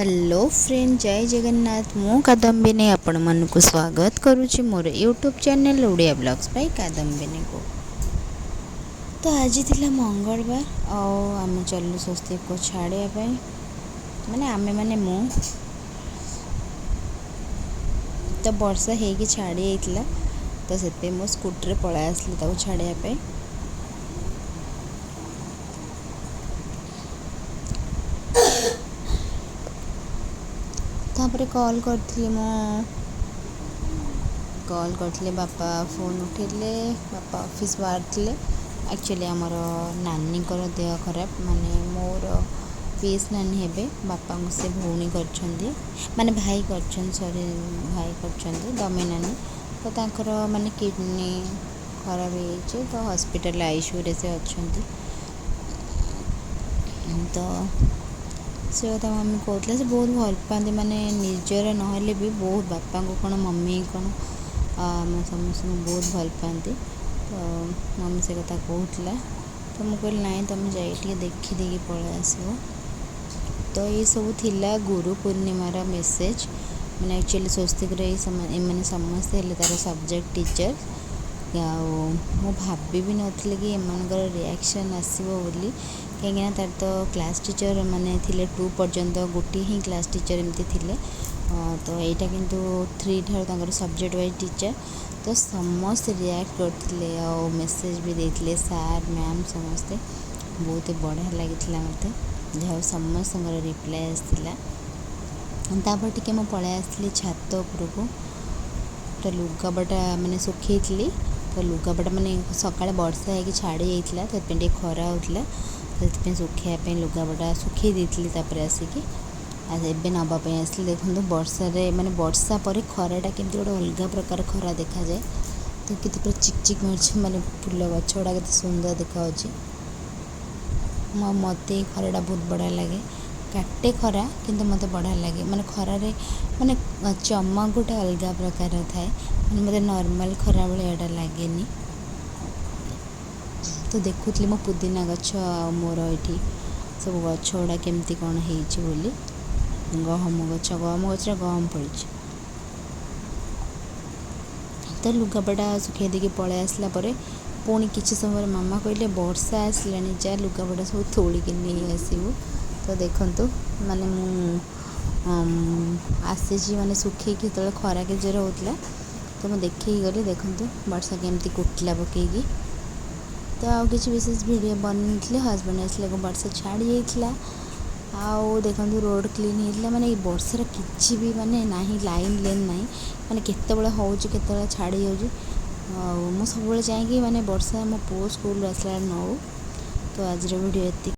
Hello friend, जय जगन्नाथ। मु कादम्बिनी आपण मन को स्वागत करुच्ची मोर YouTube channel Odia blogs by Kadambini को। तो आज थिला मंगलवार आम चलू स्वस्ति को छाड़िया माने आमे माने मु तो वर्षा होगी छाड़ी जाइला तो से मो स्कूटर पळा आसली ताको छाड़िया तापर कॉल करथिले बापा फोन उठेले बापा ऑफिस बाहर थे। एक्चुअली आमर नानी देह खराब माने मोर पीस नानी हेबे बापा से भौणी कर माने भाई कर सॉरी भाई कर दमे नानी तो तांकर माने किडनी खराब हो तो हॉस्पिटल आईसीयू रे से अच्छी तो से कथा मम्मी कहते से बहुत भल पाते माने निजर नहले भी बहुत बापा को कौन मम्मी कौन समस्त बहुत भल पाते। तो मम्मी से कथा कहला तो मुझे कहली ना तुम जाइए देखी देखी पलि आसो। तो ये सब थिला गुरु पूर्णिमार मेसेज मैंने एक्चुअली स्वस्तिक मैंने समस्ते हेल्ले तार सब्जेक्ट टीचर मु भाभी भी नथी कि एमनकर रिएक्शन आसो बोली कहीं तार तो क्लास टीचर माने थिले 2 पर्यंत गोटे ही क्लास टीचर एमती थिले तो यहाँ किंतु 3 ठार सब्जेक्ट वाइज टीचर तो समस्त रिएक्ट करते मेसेज भी देते सार मैम समस्ते बहुत बढ़िया लगी मत जहाँ समस्त रिप्लाय आसला। तापर टिके मु पळाई आसली छात उपरको तो लुगापटा माने सुखी तो लुगापटा माने सकाळे वर्षा होगी छाड़ी जाइला तो टे खरा होता से सुखापी लुगापटा सुखी देती आसिक एवं नापाई आसली। देखो वर्षा माने वर्षा पर खराटा केमती गोटे अलग प्रकार खरा देखा जाए तो कि पूरा चिकचिक मार्च माने फूल गछ गुड़ा के सुंदर देखा मत खराटा बहुत बढ़िया लगे काटे खरा किंतु मत बढ़िया लगे माने खरारे माने चमक गोटे अलग प्रकार थाए मत नॉर्मल खरा भाया लगे तो देखुली मो पुदीना गछ मोर ये सब गछ गुड़ा केमती कौन होली गहम गछ गहम पड़ी तो लुगापटा सुखे देकी पलि आसला पुणी किसी समय मामा कहले वर्षा आसला जा लुगापटा सब तोलिक नहीं आसबू। तो देखु माने आसी माने सुखे जो खरा के जोर होता तो मुझे देखी गली देखु वर्षा केमती कुटिला पकईकी तो आउ कि विशेष वीडियो बनते हजबैंड आसले वर्षा छाड़ी जाइला आउ देखो रोड क्लीन होता माने वर्षार किसी भी माने ना लाइन लेन ना माने केतबेले होउची केतबेले छाड़ी जाउची मु सब चाहे कि माने वर्षा मो पु स्कूल आसला नौ। तो आज वीडियो एति।